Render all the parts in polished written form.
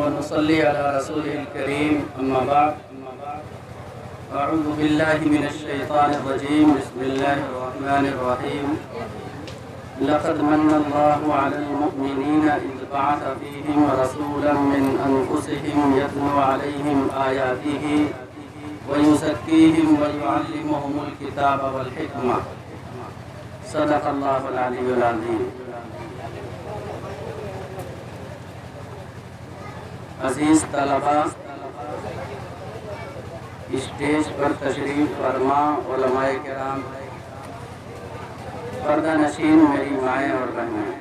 ونصلي على رسوله الكريم أما بعد أعوذ بالله من الشيطان الرجيم بسم الله الرحمن الرحيم لقد من الله على المؤمنين إذ بعث فيهم رسولا من أنفسهم يتلو عليهم آياته ويزكيهم ويعلمهم الكتاب والحكمة صدق الله العلي العظيم۔ عزیز طلباء، اسٹیج پر تشریف فرما علماء کرام، پردہ نشین میری مائیں اور بہنیں،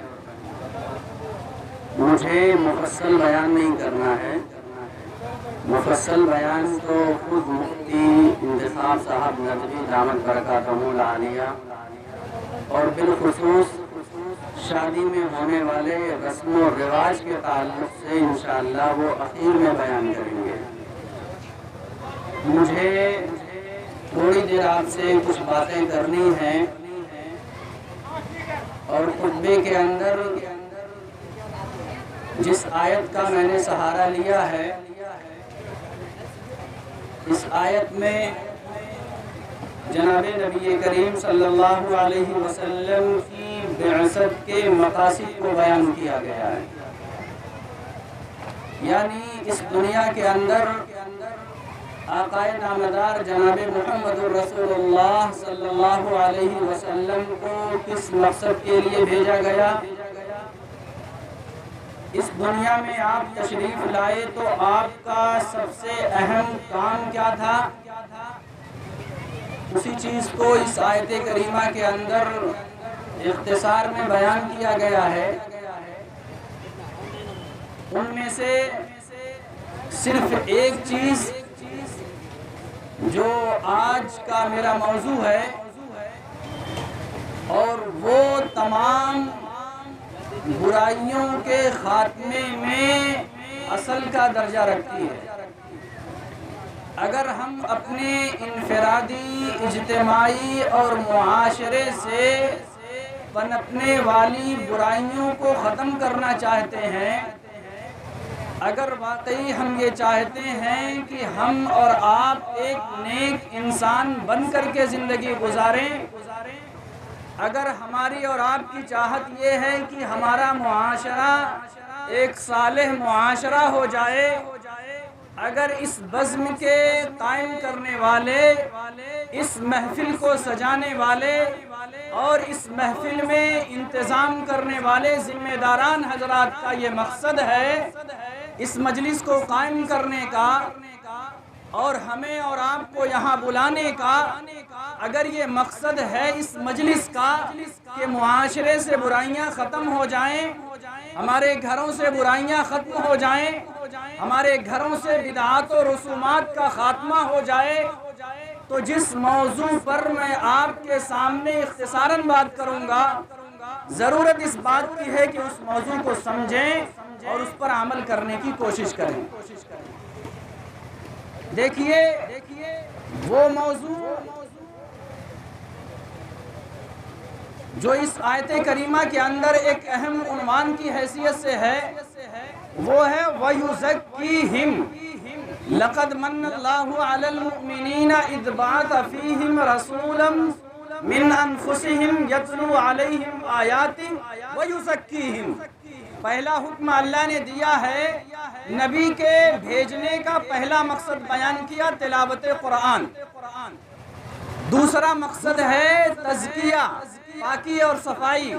مجھے مفصل بیان نہیں کرنا ہے۔ مفصل بیان تو خود مفتی انتصاب صاحب ندوی دامت برکاتہ العالیہ اور بالخصوص شادی میں ہونے والے رسم و رواج کے تعلق سے انشاءاللہ وہ اخیر میں بیان کریں گے۔ مجھے تھوڑی دیر آپ سے کچھ باتیں کرنی ہیں اور خطبے کے اندر جس آیت کا میں نے سہارا لیا ہے، اس آیت میں جناب نبی کریم صلی اللہ علیہ وسلم کی بعثت کے مقاصد کو بیان کیا گیا ہے۔ یعنی اس دنیا کے اندر آقائے نامدار جناب محمد رسول اللہ صلی اللہ علیہ وسلم کو کس مقصد کے لیے بھیجا گیا؟ اس دنیا میں آپ تشریف لائے تو آپ کا سب سے اہم کام کیا تھا؟ اسی چیز کو اس آیت کریمہ کے اندر اختصار میں بیان کیا گیا ہے۔ ان میں سے صرف ایک چیز جو آج کا میرا موضوع ہے اور وہ تمام برائیوں کے خاتمے میں اصل کا درجہ رکھتی ہے۔ اگر ہم اپنے انفرادی، اجتماعی اور معاشرے سے پنپنے والی برائیوں کو ختم کرنا چاہتے ہیں، اگر واقعی ہم یہ چاہتے ہیں کہ ہم اور آپ ایک نیک انسان بن کر کے زندگی گزاریں، اگر ہماری اور آپ کی چاہت یہ ہے کہ ہمارا معاشرہ ایک صالح معاشرہ ہو جائے، اگر اس بزم کے قائم کرنے والے، اس محفل کو سجانے والے اور اس محفل میں انتظام کرنے والے ذمہ داران حضرات کا یہ مقصد ہے، اس مجلس کو قائم کرنے کا اور ہمیں اور آپ کو یہاں بلانے کا، اگر یہ مقصد ہے اس مجلس کا کہ معاشرے سے برائیاں ختم ہو جائیں، ہمارے گھروں سے برائیاں ختم ہو جائیں، ہمارے گھروں سے بدعات و رسومات کا خاتمہ ہو جائے، تو جس موضوع پر میں آپ کے سامنے اختصاراً بات کروں گا، ضرورت اس بات کی ہے کہ اس موضوع کو سمجھیں اور اس پر عمل کرنے کی کوشش کریں۔ دیکھیے وہ موضوع جو اس آیت کریمہ کے اندر ایک اہم عنوان کی حیثیت سے ہے، وہ ہے وَيُزَكِّيهِمْ لَقَدْ مَنَّ اللَّهُ عَلَى الْمُؤْمِنِينَ إِذْ بَعَثَ فِيهِمْ رَسُولًا مِنْ أَنفُسِهِمْ يَتْلُو عَلَيْهِمْ آيَاتِهِ وَيُزَكِّيهِمْ۔ پہلا حکم اللہ نے دیا ہے، نبی کے بھیجنے کا پہلا مقصد بیان کیا تلاوت قرآن، دوسرا مقصد ہے تزکیہ، پاکی اور صفائی،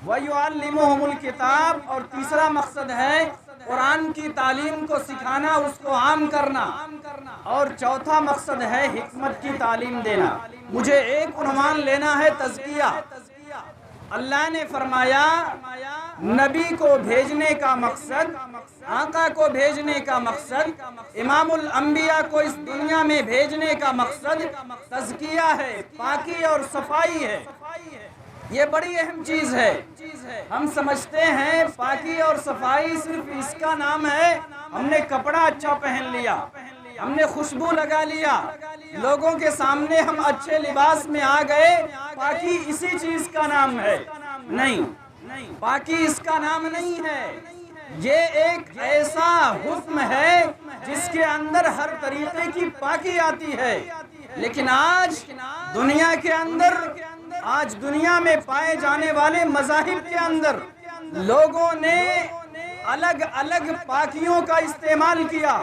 وَيُعَلِّمُهُمُ الْكِتَابَ، اور تیسرا مقصد ہے قرآن کی تعلیم کو سکھانا، اس کو عام کرنا، اور چوتھا مقصد ہے حکمت کی تعلیم دینا۔ مجھے ایک عنوان لینا ہے تزکیہ۔ اللہ نے فرمایا نبی کو بھیجنے کا مقصد، آقا کو بھیجنے کا مقصد، امام الانبیاء کو اس دنیا میں بھیجنے کا مقصد تزکیہ ہے، پاکی اور صفائی ہے۔ یہ بڑی اہم چیز ہے۔ ہم سمجھتے ہیں پاکی اور صفائی صرف اس کا نام ہے، ہم نے کپڑا اچھا پہن لیا، ہم نے خوشبو لگا لیا، لوگوں کے سامنے ہم اچھے لباس میں آ گئے، پاکی اسی چیز کا نام ہے۔ نہیں، پاکی اس کا نام نہیں ہے۔ یہ ایک ایسا حکم ہے جس کے اندر ہر طریقے کی پاکی آتی ہے، لیکن آج دنیا کے اندر، آج دنیا میں پائے جانے والے مذاہب کے اندر لوگوں نے الگ الگ پاکیوں کا استعمال کیا،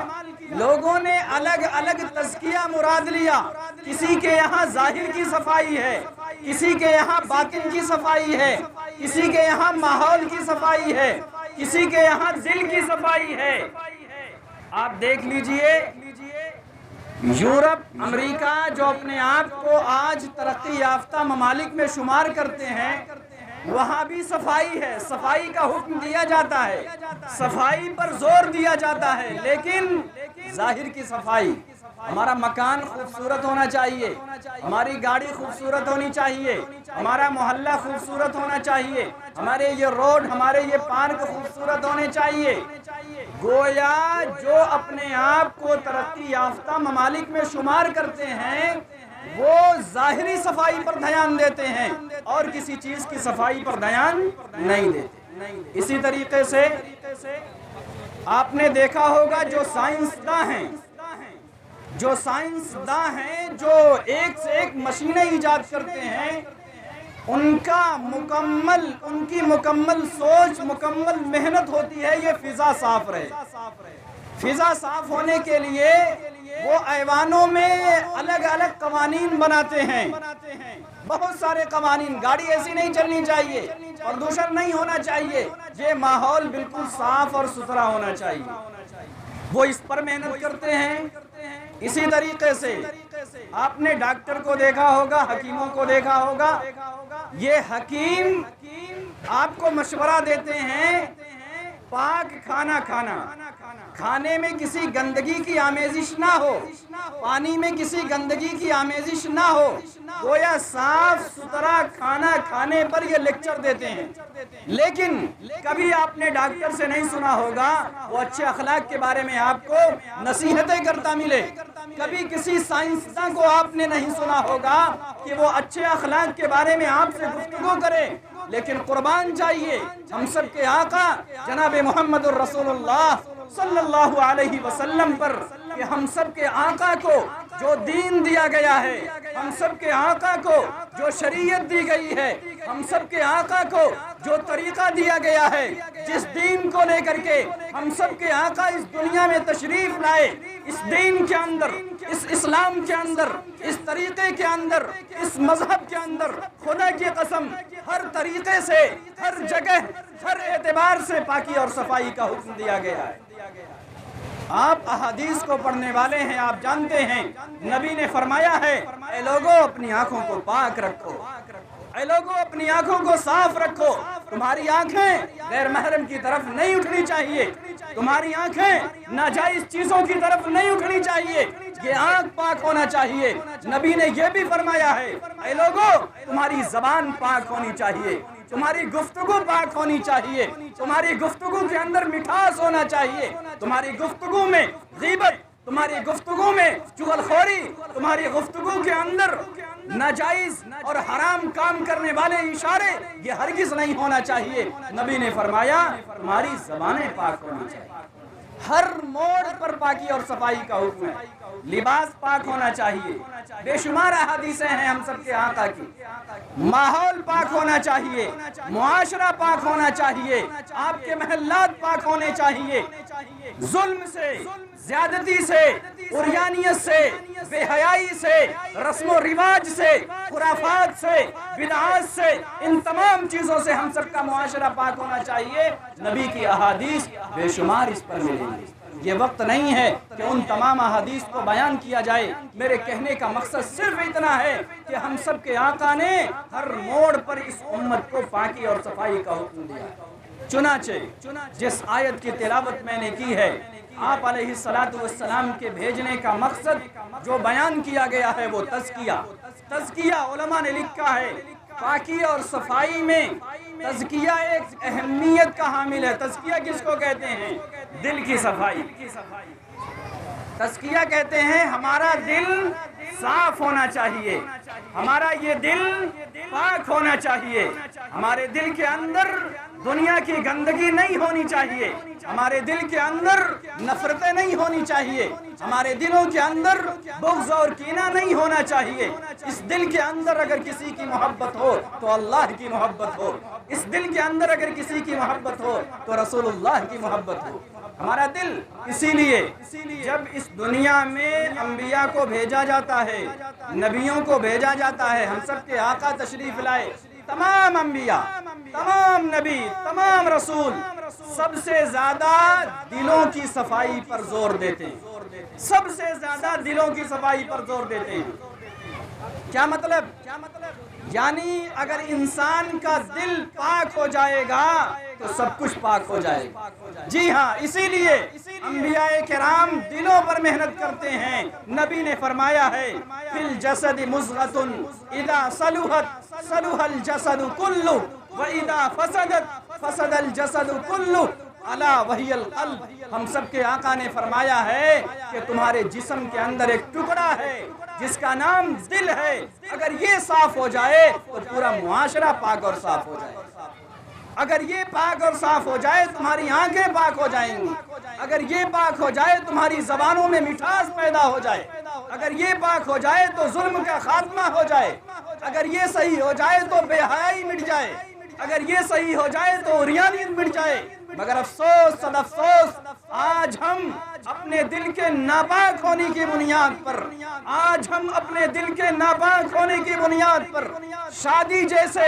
لوگوں نے الگ الگ تزکیہ مراد لیا۔ کسی کے یہاں ظاہر کی صفائی ہے، کسی کے یہاں باطن کی صفائی ہے، کسی کے یہاں ماحول کی صفائی ہے، کسی کے یہاں دل کی صفائی ہے۔ آپ دیکھ لیجئے یورپ، امریکہ جو اپنے آپ کو آج ترقی یافتہ ممالک میں شمار کرتے ہیں، وہاں بھی صفائی ہے، صفائی کا حکم دیا جاتا ہے، صفائی پر زور دیا جاتا ہے، لیکن ظاہر کی صفائی۔ ہمارا مکان خوبصورت ہونا چاہیے، ہماری گاڑی خوبصورت ہونی چاہیے، ہمارا محلہ خوبصورت ہونا چاہیے، ہمارے یہ روڈ، ہمارے یہ پارک خوبصورت ہونے چاہیے۔ گویا جو اپنے آپ کو ترقی یافتہ ممالک میں شمار کرتے ہیں وہ ظاہری صفائی پر دھیان دیتے ہیں اور کسی چیز کی صفائی پر دھیان نہیں دیتے۔ اسی طریقے سے آپ نے دیکھا ہوگا جو سائنسداں ہیں، جو ایک سے ایک مشینیں ایجاد کرتے ہیں، ان کی مکمل سوچ، مکمل محنت ہوتی ہے یہ فضا صاف رہے۔ فضا صاف ہونے کے لیے وہ ایوانوں میں الگ الگ قوانین بناتے ہیں، بہت سارے قوانین۔ گاڑی ایسی نہیں چلنی چاہیے، پردوشن نہیں ہونا چاہیے، یہ ماحول بالکل صاف اور ستھرا ہونا چاہیے، وہ اس پر محنت کرتے ہیں۔ اسی طریقے سے آپ نے ڈاکٹر کو دیکھا ہوگا، حکیموں کو دیکھا ہوگا، یہ حکیم آپ کو مشورہ دیتے ہیں پاک کھانا کھانا، کھانے میں کسی گندگی کی آمیزش نہ ہو، پانی میں کسی گندگی کی آمیزش نہ ہو، گویا صاف ستھرا کھانا کھانے پر یہ لیکچر دیتے ہیں۔ لیکن کبھی آپ نے ڈاکٹر سے نہیں سنا ہوگا وہ اچھے اخلاق کے بارے میں آپ کو نصیحتیں کرتا ملے، کبھی کسی سائنسداں کو آپ نے نہیں سنا ہوگا کہ وہ اچھے اخلاق کے بارے میں آپ سے گفتگو کرے۔ لیکن قربان چاہیے ہم سب کے آقا جناب محمد الرسول اللہ صلی اللہ علیہ وسلم پر کہ ہم سب کے آقا کو جو دین دیا گیا ہے، ہم سب کے آقا کو جو شریعت دی گئی ہے، ہم سب کے آقا کو جو طریقہ دیا گیا ہے، جس دین کو لے کر کے ہم سب کے آقا اس دنیا میں تشریف لائے، اس دین کے اندر، اس اسلام کے اندر، اس طریقے کے اندر، اس مذہب کے اندر خدا کی قسم ہر طریقے سے، ہر جگہ، ہر اعتبار سے پاکی اور صفائی کا حکم دیا گیا ہے۔ آپ احادیث کو پڑھنے والے ہیں، آپ جانتے ہیں نبی نے فرمایا ہے اے لوگوں اپنی آنکھوں کو پاک رکھو، اے لوگوں اپنی آنکھوں کو صاف رکھو، تمہاری آنکھیں غیر محرم کی طرف نہیں اٹھنی چاہیے، تمہاری آنکھیں ناجائز چیزوں کی طرف نہیں اٹھنی چاہیے، یہ آنکھ پاک ہونا چاہیے۔ نبی نے یہ بھی فرمایا ہے اے لوگوں تمہاری زبان پاک ہونی چاہیے، تمہاری گفتگو پاک ہونی چاہیے، تمہاری گفتگو کے اندر مٹھاس ہونا چاہیے، تمہاری گفتگو میں غیبت، تمہاری گفتگو میں چغلخوری، تمہاری گفتگو کے اندر ناجائز اور حرام کام کرنے والے اشارے یہ ہرگز نہیں ہونا چاہیے۔ نبی نے فرمایا تمہاری زبانیں پاک ہونی چاہیے۔ ہر موڑ پر پاکی اور صفائی کا حکم ہے۔ لباس پاک ہونا چاہیے، بے شمار احادیثیں ہیں ہم سب کے آقا کی۔ ماحول پاک ہونا چاہیے، معاشرہ پاک ہونا چاہیے، آپ کے محلات پاک ہونے چاہیے، ظلم سے، زیادتی سے، عریانیت سے، بے حیائی سے، رسم و رواج سے، خرافات سے، بدعات سے، ان تمام چیزوں سے ہم سب کا معاشرہ پاک ہونا چاہیے۔ نبی کی احادیث بے شمار اس پر ملیں گی۔ یہ وقت نہیں ہے کہ ان تمام احادیث کو بیان کیا جائے، میرے کہنے کا مقصد صرف اتنا ہے کہ ہم سب کے آقا نے ہر موڑ پر اس امت کو پاکی اور صفائی کا حکم دیا۔ چنانچہ جس آیت کی تلاوت میں نے کی ہے، آپ علیہ السلام کے بھیجنے کا مقصد جو بیان کیا گیا ہے وہ تزکیہ علماء نے لکھا ہے۔ پاکی اور صفائی میں تزکیہ ایک اہمیت کا حامل ہے۔ تزکیہ کس کو کہتے ہیں؟ دل کی صفائی۔ تزکیہ کہتے ہیں ہمارا دل صاف ہونا چاہیے، ہمارا یہ دل پاک ہونا چاہیے، ہمارے دل کے اندر دنیا کی گندگی نہیں ہونی چاہیے، ہمارے دل کے اندر نفرتیں نہیں ہونی چاہیے، ہمارے دلوں کے اندر بغض اور کینہ نہیں ہونا چاہیے۔ اس دل کے اندر اگر کسی کی محبت ہو تو اللہ کی محبت ہو، اس دل کے اندر اگر کسی کی محبت ہو تو رسول اللہ کی محبت ہو۔ ہمارا دل اسی لیے جب اس دنیا میں انبیاء کو بھیجا جاتا ہے، نبیوں کو بھیجا جاتا ہے، ہم سب کے آقا تشریف لائے، تمام انبیاء، تمام نبی، تمام رسول سب سے زیادہ دلوں کی صفائی پر زور دیتے ہیں، سب سے زیادہ دلوں کی صفائی پر زور دیتے ہیں۔ کیا مطلب؟ یعنی اگر انسان کا دل پاک ہو جائے گا تو سب کچھ پاک ہو جائے گا۔ جی ہاں، اسی لیے انبیاء کرام دلوں پر محنت کرتے ہیں۔ نبی نے فرمایا ہے فی الجسد مضغۃ اذا صلحت صلح الجسد کلہ واذا فسدت فسد الجسد کلہ الا وہی القلب۔ ہم سب کے آقا نے فرمایا ہے کہ تمہارے جسم کے اندر ایک ٹکڑا ہے جس کا نام دل ہے، اگر یہ صاف ہو جائے تو پورا معاشرہ پاک اور صاف ہو جائے۔ اگر یہ پاک اور صاف ہو جائے تمہاری آنکھیں پاک ہو جائیں گی، اگر یہ پاک ہو جائے تمہاری زبانوں میں مٹھاس پیدا ہو جائے، اگر یہ پاک ہو جائے تو ظلم کا خاتمہ ہو جائے، اگر یہ صحیح ہو جائے تو بے حیائی مٹ جائے، اگر یہ صحیح ہو جائے تو عریانیت مٹ جائے۔ مگر افسوس صد افسوس، آج ہم اپنے دل کے ناپاک ہونے کی بنیاد پر، آج ہم اپنے دل کے ناپاک ہونے کی بنیاد پر شادی جیسے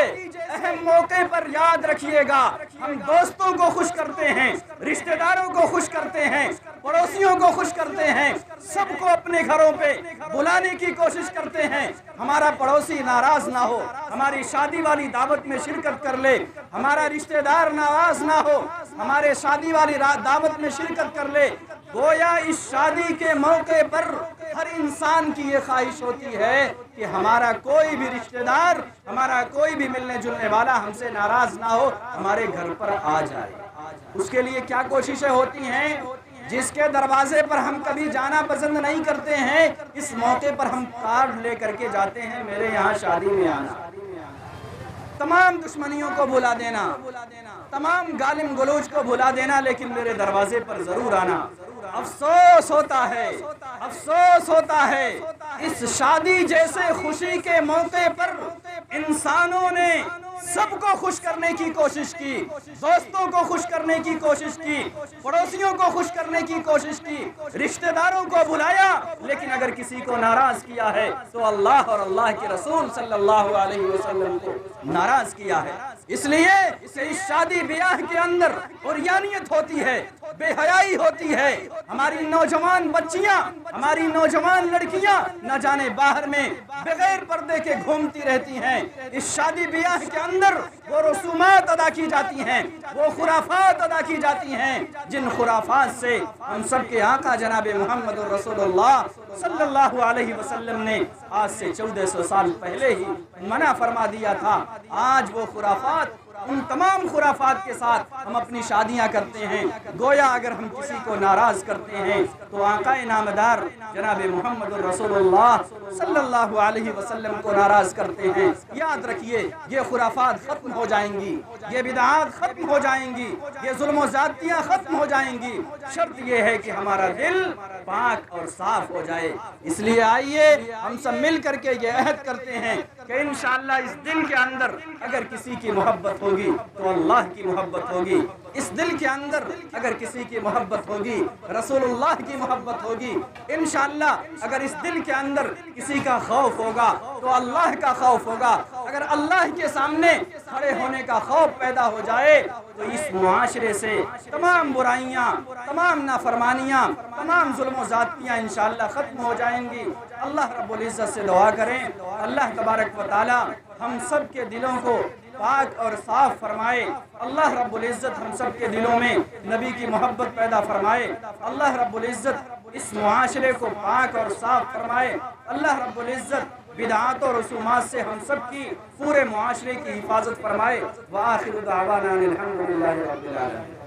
اہم موقع پر یاد رکھیے گا، ہم دوستوں کو خوش کرتے ہیں، رشتہ داروں کو خوش کرتے ہیں، پڑوسیوں کو خوش کرتے ہیں، سب کو اپنے گھروں پہ بلانے کی کوشش کرتے ہیں۔ ہمارا پڑوسی ناراض نہ ہو، ہماری شادی والی دعوت میں شرکت کر لے، ہمارا رشتہ دار ناراض نہ ہو، ہمارے شادی والی دعوت میں شرکت کر لے۔ گویا اس شادی کے موقع پر ہر انسان کی یہ خواہش ہوتی ہے کہ ہمارا کوئی بھی رشتہ دار، ہمارا کوئی بھی ملنے جلنے والا ہم سے ناراض نہ ہو، ہمارے گھر پر آ جائے۔ اس کے لیے کیا کوششیں ہوتی ہیں؟ جس کے دروازے پر ہم کبھی جانا پسند نہیں کرتے ہیں، اس موقع پر ہم کارڈ لے کر کے جاتے ہیں میرے یہاں شادی میں آنا۔ تمام دشمنیوں کو بھلا دینا، تمام گالم گلوچ کو بھلا دینا، لیکن میرے دروازے پر ضرور آنا۔ افسوس ہوتا ہے، افسوس ہوتا ہے، اس شادی جیسے خوشی کے موقع پر انسانوں نے سب کو خوش کرنے کی کوشش کی، دوستوں کو خوش کرنے کی کوشش کی، پڑوسیوں کو خوش کرنے کی کوشش کی، رشتہ داروں کو بلایا، لیکن اگر کسی کو ناراض کیا ہے تو اللہ اور اللہ کے رسول صلی اللہ علیہ وسلم کو ناراض کیا ہے۔ اس لیے اس شادی بیاہ کے اندر عریانیت ہوتی ہے، بے حیائی ہوتی ہے، ہماری نوجوان بچیاں، ہماری نوجوان لڑکیاں نہ جانے باہر میں بغیر پردے کے گھومتی رہتی ہیں۔ اس شادی بیاہ کے اندر وہ رسومات ادا کی جاتی ہیں، وہ خرافات ادا کی جاتی ہیں، جن خرافات سے ہم سب کے آقا جناب محمد رسول اللہ صلی اللہ علیہ وسلم نے آج سے 1400 سال پہلے ہی منع فرما دیا تھا۔ آج وہ خرافات، ان تمام خرافات کے ساتھ ہم اپنی شادیاں کرتے ہیں۔ گویا اگر ہم کسی کو ناراض کرتے ہیں تو آقا نامدار جناب محمد رسول اللہ صلی اللہ علیہ وسلم کو ناراض کرتے ہیں۔ یاد رکھیے، یہ خرافات ختم ہو جائیں گی، یہ بدعات ختم ہو جائیں گی، یہ ظلم و زیادتیاں ختم ہو جائیں گی، شرط یہ ہے کہ ہمارا دل پاک اور صاف ہو جائے۔ اس لیے آئیے ہم سب مل کر کے یہ عہد کرتے ہیں کہ انشاءاللہ اس دل کے اندر اگر کسی کی محبت ہوگی تو اللہ کی محبت ہوگی، اس دل کے اندر اگر کسی کی محبت ہوگی رسول اللہ کی محبت ہوگی، انشاءاللہ اگر اس دل کے اندر کسی کا خوف ہوگا تو اللہ کا خوف ہوگا۔ اگر اللہ کے سامنے کھڑے ہونے کا خوف پیدا ہو جائے تو اس معاشرے سے تمام برائیاں، تمام نافرمانیاں، تمام ظلم و زیادتیاں انشاءاللہ ختم ہو جائیں گی۔ اللہ رب العزت سے دعا کریں، اللہ تبارک و تعالی ہم سب کے دلوں کو پاک اور صاف فرمائے۔ اللہ رب العزت ہم سب کے دلوں میں نبی کی محبت پیدا فرمائے۔ اللہ رب العزت اس معاشرے کو پاک اور صاف فرمائے۔ اللہ رب العزت بدعات و رسومات سے ہم سب کی پورے معاشرے کی حفاظت فرمائے۔ وآخر دعوانا الحمدللہ رب العالمین۔